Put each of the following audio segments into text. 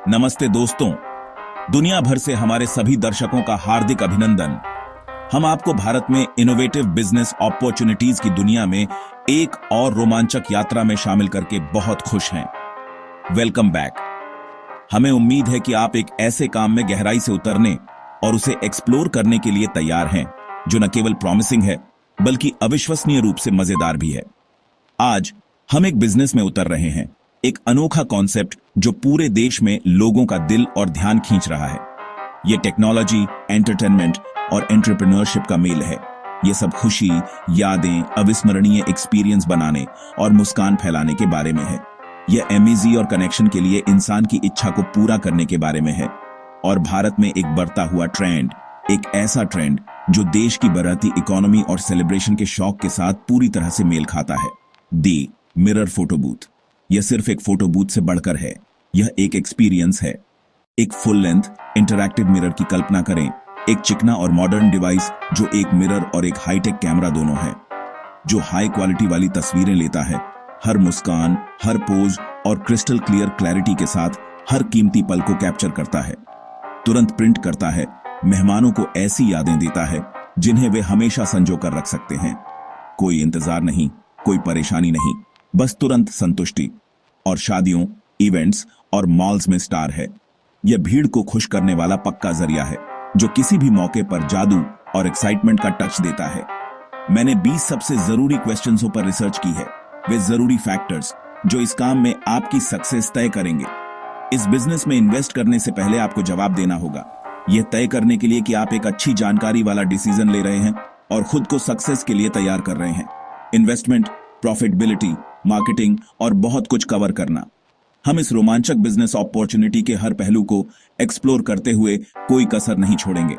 नमस्ते दोस्तों, दुनिया भर से हमारे सभी दर्शकों का हार्दिक अभिनंदन। हम आपको भारत में इनोवेटिव बिजनेस अपॉर्चुनिटीज की दुनिया में एक और रोमांचक यात्रा में शामिल करके बहुत खुश हैं। Welcome back. हमें उम्मीद है कि आप एक ऐसे काम में गहराई से उतरने और उसे एक्सप्लोर करने के लिए तैयार हैं, जो न केवल प्रॉमिसिंग है बल्कि अविश्वसनीय रूप से मजेदार भी है। आज हम एक बिजनेस में उतर रहे हैं, एक अनोखा कॉन्सेप्ट जो पूरे देश में लोगों का दिल और ध्यान खींच रहा है। ये टेक्नोलॉजी, एंटरटेनमेंट और एंटरप्रेन्योरशिप का मेल है। ये सब खुशी, यादें, अविस्मरणीय एक्सपीरियंस बनाने और मुस्कान फैलाने के बारे में है। यह एमेजी और कनेक्शन के लिए इंसान की इच्छा को पूरा करने के बारे में है। और भारत में एक बढ़ता हुआ ट्रेंड, एक ऐसा ट्रेंड जो देश की बढ़ती इकोनॉमी और सेलिब्रेशन के शौक के साथ पूरी तरह से मेल खाता है। दी मिरर फोटो बूथ। यह सिर्फ एक फोटो बूथ से बढ़कर है। यह एक एक्सपीरियंस है। एक फुल लेंथ इंटरैक्टिव मिरर की कल्पना करें, एक चिकना और मॉडर्न डिवाइस जो एक मिरर और एक हाईटेक कैमरा दोनों है, जो हाई क्वालिटी वाली तस्वीरें लेता है, हर मुस्कान, हर पोज और क्रिस्टल क्लियर क्लैरिटी के साथ हर कीमती पल को कैप्चर करता है, तुरंत प्रिंट करता है, मेहमानों को ऐसी यादें देता है जिन्हें वे हमेशा संजो कर रख सकते हैं। कोई इंतजार नहीं, कोई परेशानी नहीं, बस तुरंत संतुष्टि। और शादियों, इवेंट्स और मॉल्स में स्टार है। यह भीड़ को खुश करने वाला पक्का जरिया है, जो किसी भी मौके पर जादू और एक्साइटमेंट का टच देता है। मैंने 20 सबसे जरूरी क्वेश्चंसों पर रिसर्च की है, वे जरूरी फैक्टर्स जो इस काम में आपकी सक्सेस तय करेंगे। इस बिजनेस में इन्वेस्ट करने से पहले आपको जवाब देना होगा, यह तय करने के लिए कि आप एक अच्छी जानकारी वाला डिसीजन ले रहे हैं और खुद को सक्सेस के लिए तैयार कर रहे हैं। इन्वेस्टमेंट, प्रॉफिटेबिलिटी, मार्केटिंग और बहुत कुछ कवर करना। हम इस रोमांचक बिजनेस अपॉर्चुनिटी के हर पहलू को एक्सप्लोर करते हुए कोई कसर नहीं छोड़ेंगे।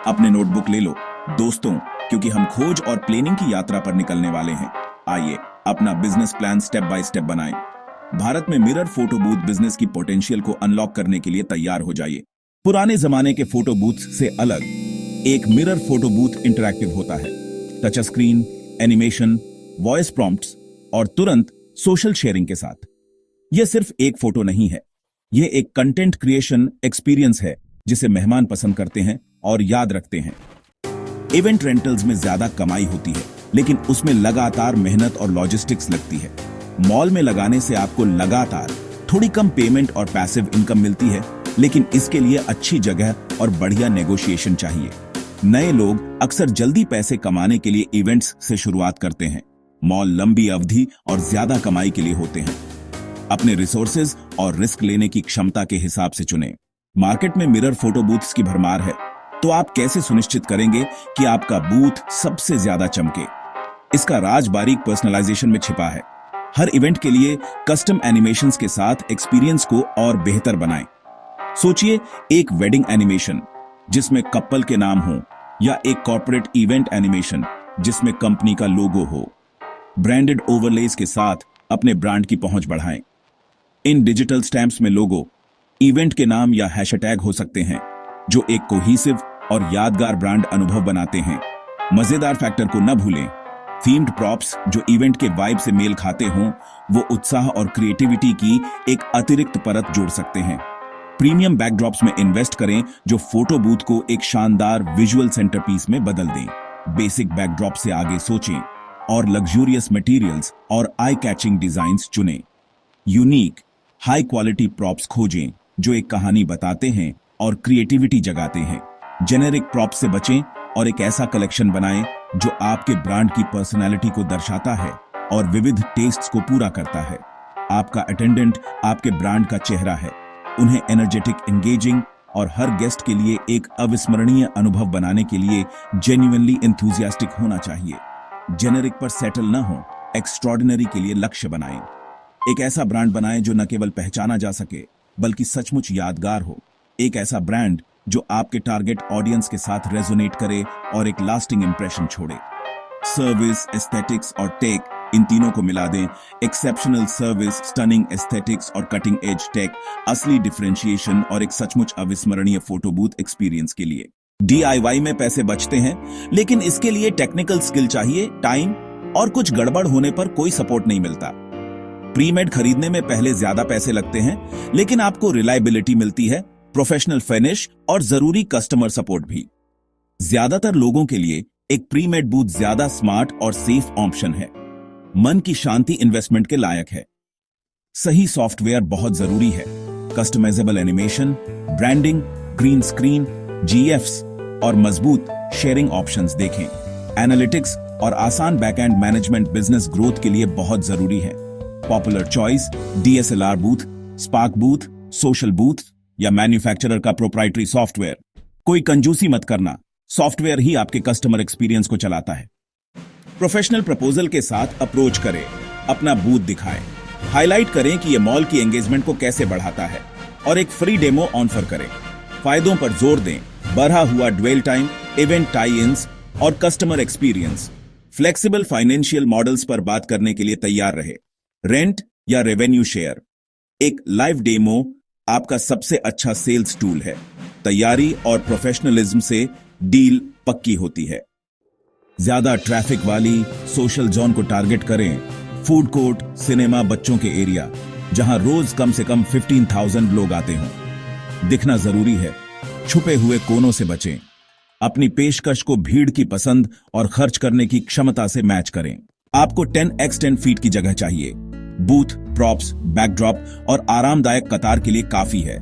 अपने नोटबुक ले लो दोस्तों, क्योंकि हम खोज और प्लानिंग की यात्रा पर निकलने वाले हैं। आइए अपना business plan step by step बनाएं। भारत में मिरर फोटो बूथ बिजनेस की पोटेंशियल को अनलॉक करने के लिए तैयार हो जाइए। पुराने जमाने के फोटो बूथ से अलग एक मिरर फोटो बूथ इंटरैक्टिव होता है। Touch screen, animation, voice prompts और तुरंत सोशल शेयरिंग के साथ। यह सिर्फ एक फोटो नहीं है, यह एक कंटेंट क्रिएशन एक्सपीरियंस है जिसे मेहमान पसंद करते हैं और याद रखते हैं। इवेंट रेंटल्स में ज्यादा कमाई होती है, लेकिन उसमें लगातार मेहनत और लॉजिस्टिक्स लगती है। मॉल में लगाने से आपको लगातार थोड़ी कम पेमेंट और पैसिव इनकम मिलती है, लेकिन इसके लिए अच्छी जगह और बढ़िया नेगोशिएशन चाहिए। नए लोग अक्सर जल्दी पैसे कमाने के लिए इवेंट्स से शुरुआत करते हैं। मॉल लंबी अवधि और ज्यादा कमाई के लिए होते हैं। अपने रिसोर्सेज और रिस्क लेने की क्षमता के हिसाब से चुनें। मार्केट में मिरर फोटो बूथ्स की भरमार है, तो आप कैसे सुनिश्चित करेंगे कि आपका बूथ सबसे ज्यादा चमके? इसका राज बारीक पर्सनलाइजेशन में छिपा है। हर इवेंट के लिए कस्टम एनिमेशंस के साथ एक्सपीरियंस को और बेहतर बनाएं। सोचिए, एक वेडिंग एनिमेशन जिसमें कपल के नाम हो, या एक कॉर्पोरेट इवेंट एनिमेशन जिसमें कंपनी का लोगो हो। ब्रांडेड ओवरलेज के साथ अपने ब्रांड की पहुंच बढ़ाएं। इन डिजिटल स्टैम्प्स में लोगो, इवेंट के नाम या हैशटैग हो सकते हैं, जो एक कोहेसिव और यादगार ब्रांड अनुभव बनाते हैं। मजेदार फैक्टर को न भूलें, थीम्ड प्रॉप्स जो इवेंट के वाइब से मेल खाते हों, वो उत्साह और क्रिएटिविटी की एक अतिरिक्त परत जोड़ सकते हैं। प्रीमियम बैकड्रॉप्स में इन्वेस्ट करें जो फोटो बूथ को एक शानदार विजुअल सेंटरपीस में बदल दें। बेसिक बैकड्रॉप से आगे सोचें और लग्जूरियस मटेरियल्स और आई कैचिंग डिजाइन्स चुनें। यूनिक, हाई क्वालिटी प्रॉप्स खोजें जो एक कहानी बताते हैं और क्रिएटिविटी जगाते हैं। जेनेरिक प्रॉप्स से बचें और एक ऐसा कलेक्शन बनाएं जो आपके ब्रांड की पर्सनैलिटी को दर्शाता है और विविध टेस्ट्स को पूरा करता है। आपका अटेंडेंट आपके ब्रांड का चेहरा है। उन्हें एनर्जेटिक, एंगेजिंग और हर गेस्ट के लिए एक अविस्मरणीय अनुभव बनाने के लिए जेन्युइनली एंथुसियास्टिक होना चाहिए। जेनेरिक पर सेटल न हो, एक्स्ट्रॉर्डिनरी के लिए लक्ष्य बनाएं। एक ऐसा ब्रांड बनाएं जो न केवल पहचाना जा सके बल्कि सचमुच यादगार हो। एक ऐसा ब्रांड जो आपके टारगेट ऑडियंस के साथ रेजोनेट करे और एक लास्टिंग इंप्रेशन छोड़े। सर्विस, एस्थेटिक्स और टेक, इन तीनों को मिला दें। एक्सेप्शनल सर्विस, स्टनिंग एस्थेटिक्स और कटिंग एज टेक, असली डिफरेंशिएशन और एक सचमुच अविस्मरणीय फोटो बूथ एक्सपीरियंस के लिए। DIY में पैसे बचते हैं, लेकिन इसके लिए टेक्निकल स्किल चाहिए, टाइम, और कुछ गड़बड़ होने पर कोई सपोर्ट नहीं मिलता। प्रीमेड खरीदने में पहले ज्यादा पैसे लगते हैं, लेकिन आपको रिलायबिलिटी मिलती है, प्रोफेशनल फिनिश और जरूरी कस्टमर सपोर्ट भी। ज्यादातर लोगों के लिए एक प्रीमेड बूथ ज्यादा स्मार्ट और सेफ ऑप्शन है। मन की शांति इन्वेस्टमेंट के लायक है। सही सॉफ्टवेयर बहुत जरूरी है। Customisable animation, branding, green screen, GIFs और मजबूत शेयरिंग ऑप्शंस देखें। एनालिटिक्स और आसान बैकएंड मैनेजमेंट बिजनेस ग्रोथ के लिए बहुत जरूरी है। Popular choice, DSLR booth, spark booth, social booth या मैन्युफैक्चरर का प्रोप्राइटरी सॉफ्टवेयर। कोई कंजूसी मत करना, सॉफ्टवेयर ही आपके कस्टमर एक्सपीरियंस को चलाता है। प्रोफेशनल प्रपोजल के साथ अप्रोच करें, अपना बूथ दिखाएं, हाईलाइट करें कि यह मॉल की एंगेजमेंट को कैसे बढ़ाता है और एक फ्री डेमो ऑफर करें। फायदों पर जोर दें, बढ़ा हुआ ड्वेल टाइम, इवेंट टाई इन्स और customer experience. Flexible financial models पर बात करने के लिए तैयार रहे। रेंट या रेवेन्यू शेयर। एक लाइव डेमो आपका सबसे अच्छा सेल्स टूल है। तैयारी और प्रोफेशनलिज्म से डील पक्की होती है। ज्यादा ट्रैफिक वाली सोशल जोन को टारगेट करें। फूड कोर्ट, सिनेमा, बच्चों के एरिया, जहां रोज कम से कम 15,000 लोग आते हों। दिखना जरूरी है, छुपे हुए कोनों से बचें। अपनी पेशकश को भीड़ की पसंद और खर्च करने की क्षमता से मैच करें। आपको 10x10 फीट की जगह चाहिए। बूथ, प्रॉप्स, बैकड्रॉप और आरामदायक कतार के लिए काफी है।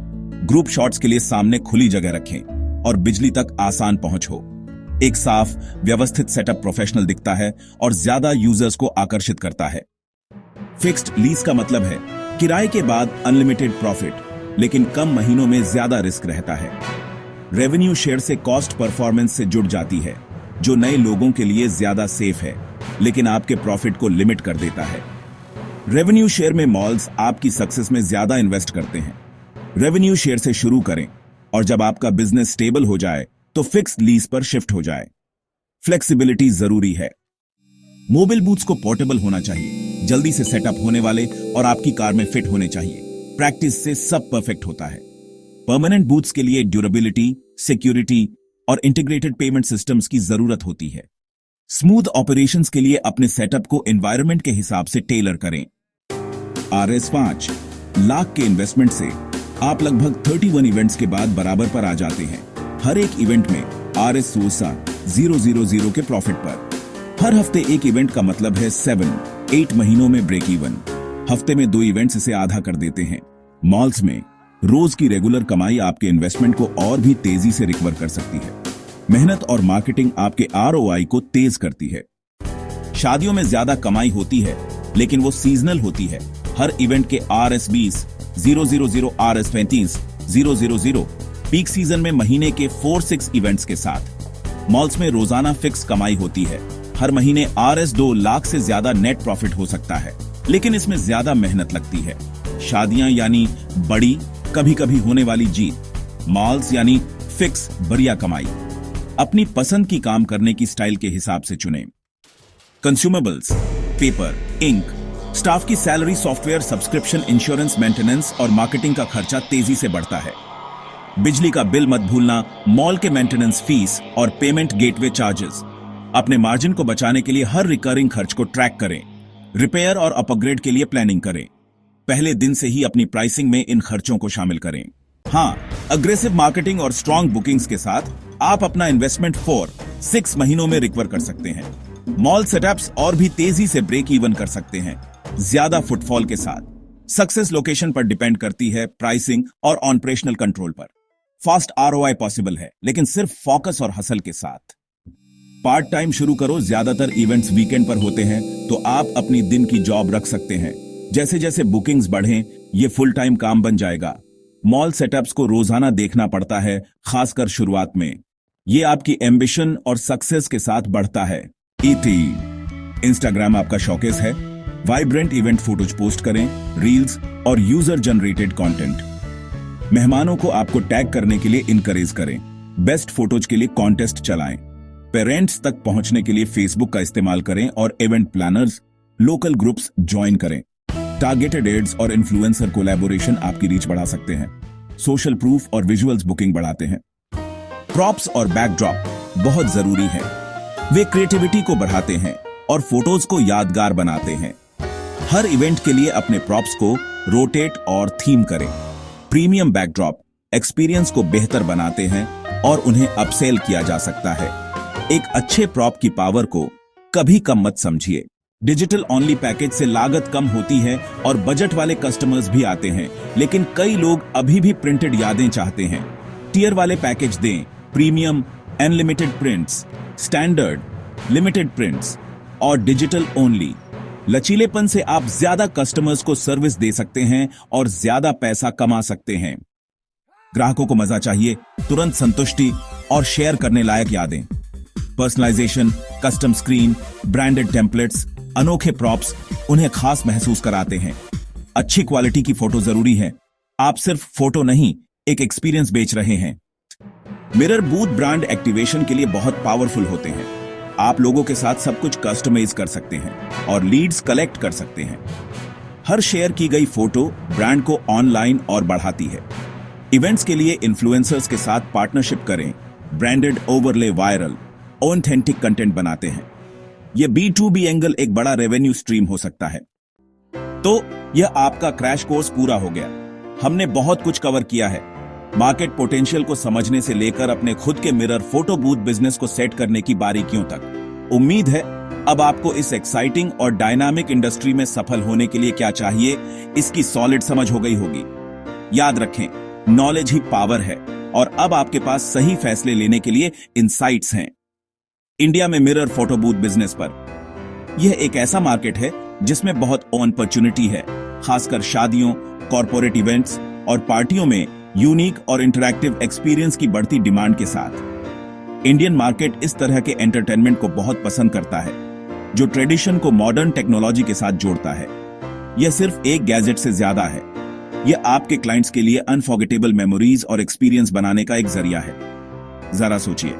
ग्रुप शॉट्स के लिए सामने खुली जगह रखें और बिजली तक आसान पहुंच हो। एक साफ, व्यवस्थित सेटअप प्रोफेशनल दिखता है और ज्यादा यूजर्स को आकर्षित करता है। फिक्स्ड लीज का मतलब है किराए के बाद अनलिमिटेड प्रॉफिट, लेकिन कम महीनों में ज्यादा रिस्क रहता है। रेवेन्यू शेयर से कॉस्ट परफॉर्मेंस से जुड़ जाती है, जो नए लोगों के लिए ज्यादा सेफ है, लेकिन आपके प्रॉफिट को लिमिट कर देता है। रेवेन्यू शेयर में मॉल्स आपकी सक्सेस में ज्यादा इन्वेस्ट करते हैं। रेवेन्यू शेयर से शुरू करें और जब आपका बिजनेस स्टेबल हो जाए तो फिक्स्ड लीज पर शिफ्ट हो जाए। फ्लेक्सिबिलिटी जरूरी है। मोबाइल बूथ्स को पोर्टेबल होना चाहिए, जल्दी से सेटअप होने वाले और आपकी कार में फिट होने चाहिए। प्रैक्टिस से सब परफेक्ट होता है। परमानेंट बूथ्स के लिए ड्यूरेबिलिटी, सिक्योरिटी और इंटीग्रेटेड पेमेंट सिस्टम्स की जरूरत होती है। स्मूथ ऑपरेशंस के लिए अपने सेटअप को एनवायरनमेंट के हिसाब से टेलर करें। RS5 लाख के इन्वेस्टमेंट से आप लगभग 31 इवेंट्स के बाद बराबर पर आ जाते हैं। हर एक इवेंट में RS 000 के प्रॉफिट पर। हर हफ्ते एक इवेंट का मतलब है 7-8 महीनों में ब्रेक इवन। हफ्ते में 2 इवेंट्स इसे आधा कर देते हैं। मॉल्स में रोज की रेगुलर कमाई आपके इन्वेस्टमेंट को और भी तेजी से रिकवर कर सकती है। मेहनत और मार्केटिंग आपके ROI को तेज करती है। शादियों में ज्यादा कमाई होती है, लेकिन वो सीजनल होती है। हर इवेंट के RS 20, 000, RS 35, 000 पीक सीजन में महीने के 4-6 इवेंट्स के साथ। मॉल्स में रोजाना फिक्स कमाई होती है। हर महीने RS 2 लाख से ज्यादा नेट प्रॉफिट हो सकता है, लेकिन इसमें ज्यादा मेहनत लगती है। शादियां यानी बड़ी, कभी कभी होने वाली जीत। मॉल्स यानी फिक्स, बढ़िया कमाई। अपनी पसंद की काम करने की स्टाइल के हिसाब से चुनें। कंज्यूमेबल्स, पेपर, इंक, स्टाफ की salary, software, subscription, insurance, maintenance और मार्केटिंग का खर्चा तेजी से बढ़ता है। बिजली का बिल मत भूलना, मॉल के मेंटेनेंस फीस और पेमेंट गेटवे चार्जेस। अपने मार्जिन को बचाने के लिए हर रिकरिंग खर्च को ट्रैक करें। रिपेयर और अपग्रेड के लिए प्लानिंग करें। पहले दिन से ही अपनी प्राइसिंग में इन खर्चों को शामिल करें। हाँ, अग्रेसिव मार्केटिंग और स्ट्रॉन्ग बुकिंग्स के साथ आप अपना इन्वेस्टमेंट 4-6 महीनों में रिकवर कर सकते हैं। मॉल सेटअप्स और भी तेजी से ब्रेक इवन कर सकते हैं, ज्यादा फुटफॉल के साथ। सक्सेस लोकेशन पर डिपेंड करती है, प्राइसिंग और ऑपरेशनल कंट्रोल पर। फास्ट ROI पॉसिबल है, लेकिन सिर्फ फोकस और हसल के साथ। पार्ट टाइम शुरू करो। ज्यादातर इवेंट्स वीकेंड पर होते हैं, तो आप अपनी दिन की जॉब रख सकते हैं। जैसे जैसे बुकिंग्स बढ़ें, ये फुल टाइम काम बन जाएगा। मॉल सेटअप्स को रोजाना देखना पड़ता है, खासकर शुरुआत में। ये आपकी एम्बिशन और सक्सेस के साथ बढ़ता है। इंस्टाग्राम आपका शौकेस है। वाइब्रेंट इवेंट फोटोज पोस्ट करें, रील्स और यूजर जनरेटेड कंटेंट। मेहमानों को आपको टैग करने के लिए इनकरेज करें। बेस्ट फोटोज के लिए कॉन्टेस्ट चलाएं। पेरेंट्स तक पहुंचने के लिए फेसबुक का इस्तेमाल करें और event planners, local groups join करें। टारगेटेड एड्स और इन्फ्लुएंसर कोलैबोरेशन आपकी रीच बढ़ा सकते हैं। सोशल प्रूफ और विजुअल्स बुकिंग बढ़ाते हैं। प्रॉप्स और बैकड्रॉप बहुत जरूरी है। वे क्रिएटिविटी को बढ़ाते हैं और फोटोज को यादगार बनाते हैं। हर इवेंट के लिए अपने प्रॉप्स को रोटेट और थीम करें। प्रीमियम बैकड्रॉप एक्सपीरियंस को बेहतर बनाते हैं और उन्हें अपसेल किया जा सकता है। एक अच्छे प्रॉप की पावर को कभी कम मत समझिए। डिजिटल ओनली पैकेज से लागत कम होती है और बजट वाले कस्टमर्स भी आते हैं, लेकिन कई लोग अभी भी प्रिंटेड यादें चाहते हैं। टियर वाले पैकेज दें, premium, unlimited prints, standard, limited prints और डिजिटल ओनली। लचीलेपन से आप ज्यादा कस्टमर्स को सर्विस दे सकते हैं और ज्यादा पैसा कमा सकते हैं। ग्राहकों को मजा चाहिए, तुरंत संतुष्टि और शेयर करने लायक यादें। Personalisation, custom screen, branded templates, अनोखे प्रॉप्स उन्हें खास महसूस कराते हैं। अच्छी क्वालिटी की फोटो जरूरी है। आप सिर्फ फोटो नहीं, एक एक्सपीरियंस बेच रहे हैं। मिरर बूथ ब्रांड एक्टिवेशन के लिए बहुत पावरफुल होते हैं। आप लोगों के साथ सब कुछ कस्टमाइज कर सकते हैं और लीड्स कलेक्ट कर सकते हैं। हर शेयर की गई फोटो ब्रांड को ऑनलाइन और बढ़ाती है। इवेंट्स के लिए इन्फ्लुएंसर्स के साथ पार्टनरशिप करें, branded overlay viral authentic content बनाते हैं। यह B2B एंगल एक बड़ा रेवेन्यू स्ट्रीम हो सकता है। तो यह आपका क्रैश कोर्स पूरा हो गया। हमने बहुत कुछ कवर किया है, मार्केट पोटेंशियल को समझने से लेकर अपने खुद के मिरर फोटो बूथ बिजनेस को सेट करने की बारीकियों तक। उम्मीद है अब आपको इस एक्साइटिंग और डायनामिक इंडस्ट्री में सफल होने के लिए क्या चाहिए, इसकी सॉलिड समझ हो गई होगी। याद रखें, नॉलेज ही पावर है और अब आपके पास सही फैसले लेने के लिए इंसाइट्स हैं। इंडिया में मिरर फोटो बूथ बिजनेस पर यह एक ऐसा मार्केट है जिसमें बहुत अपॉर्चुनिटी है, खासकर शादियों, कॉर्पोरेट इवेंट्स और पार्टियों में यूनिक और इंटरैक्टिव एक्सपीरियंस की बढ़ती डिमांड के साथ। इंडियन मार्केट इस तरह के एंटरटेनमेंट को बहुत पसंद करता है, जो ट्रेडिशन को मॉडर्न टेक्नोलॉजी के साथ जोड़ता है। यह सिर्फ एक गैजेट से ज्यादा है। यह आपके क्लाइंट्स के लिए अनफॉरगेटेबल मेमोरीज और एक्सपीरियंस बनाने का एक जरिया है। जरा सोचिए,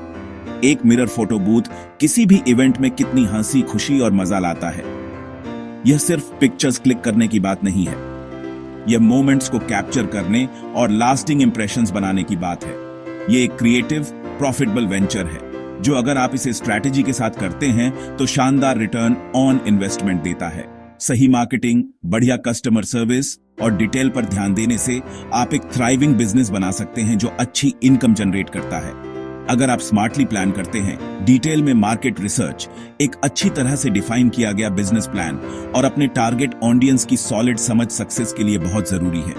एक मिरर फोटो बूथ किसी भी इवेंट में कितनी हंसी, खुशी और मजा लाता है। यह सिर्फ पिक्चर्स क्लिक करने की बात नहीं है, यह मोमेंट्स को कैप्चर करने और लास्टिंग इंप्रेशंस बनाने की बात है। यह एक क्रिएटिव, प्रॉफिटेबल वेंचर है जो अगर आप इसे स्ट्रैटेजी के साथ करते हैं तो शानदार रिटर्न ऑन इन्वेस्टमेंट देता है। सही मार्केटिंग, बढ़िया कस्टमर सर्विस और डिटेल पर ध्यान देने से आप एक थ्राइविंग बिजनेस बना सकते हैं जो अच्छी इनकम जनरेट करता है। अगर आप स्मार्टली प्लान करते हैं, डिटेल में मार्केट रिसर्च, एक अच्छी तरह से डिफाइन किया गया बिजनेस प्लान और अपने टारगेट ऑडियंस की सॉलिड समझ सक्सेस के लिए बहुत जरूरी है।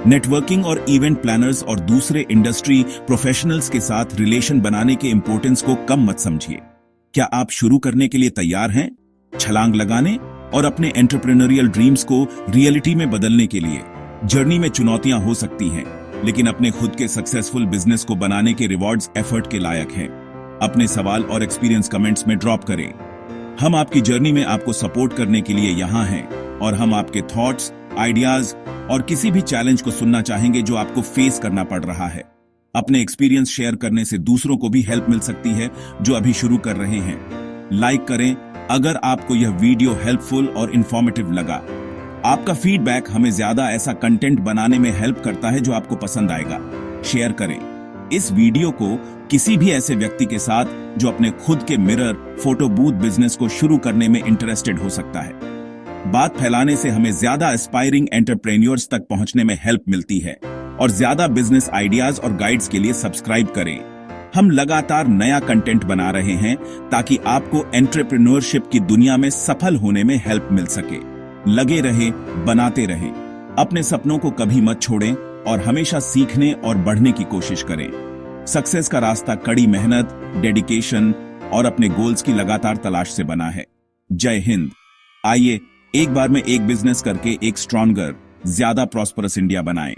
नेटवर्किंग और इवेंट प्लानर्स और दूसरे इंडस्ट्री प्रोफेशनल्स के साथ रिलेशन बनाने के इंपॉर्टेंस को कम मत समझिए। क्या आप शुरू करने के लिए तैयार हैं, छलांग लगाने और अपने एंटरप्रेन्योरियल ड्रीम्स को रियलिटी में बदलने के लिए? जर्नी में चुनौतियां हो सकती हैं, लेकिन अपने खुद के सक्सेसफुल बिजनेस को बनाने के रिवॉर्ड्स एफर्ट के लायक हैं। अपने सवाल और एक्सपीरियंस कमेंट्स में ड्रॉप करें। हम आपकी जर्नी में आपको सपोर्ट करने के लिए यहाँ हैं और हम आपके थॉट्स, आइडियाज और किसी भी चैलेंज को सुनना चाहेंगे जो आपको फेस करना पड़ रहा है। अपने एक्सपीरियंस शेयर करने से दूसरों को भी हेल्प मिल सकती है जो अभी शुरू कर रहे हैं। लाइक करें अगर आपको यह वीडियो हेल्पफुल और इंफॉर्मेटिव लगा। आपका फीडबैक हमें ज्यादा ऐसा कंटेंट बनाने में हेल्प करता है जो आपको पसंद आएगा। शेयर करें इस वीडियो को किसी भी ऐसे व्यक्ति के साथ जो अपने खुद के मिरर फोटो बूथ बिजनेस को शुरू करने में इंटरेस्टेड हो सकता है। बात फैलाने से हमें ज्यादा एस्पायरिंग एंटरप्रेन्योर्स तक पहुंचने में हेल्प मिलती है। और ज्यादा बिजनेस आइडियाज और गाइड्स के लिए सब्सक्राइब करें। हम लगातार नया कंटेंट बना रहे हैं ताकि आपको एंटरप्रेन्योरशिप की दुनिया में सफल होने में हेल्प मिल सके। लगे रहे, बनाते रहें, अपने सपनों को कभी मत छोड़ें और हमेशा सीखने और बढ़ने की कोशिश करें। सक्सेस का रास्ता कड़ी मेहनत, डेडिकेशन और अपने गोल्स की लगातार तलाश से बना है। जय हिंद। आइए एक बार में एक बिजनेस करके एक स्ट्रॉन्गर, ज्यादा प्रॉस्परस इंडिया बनाएं।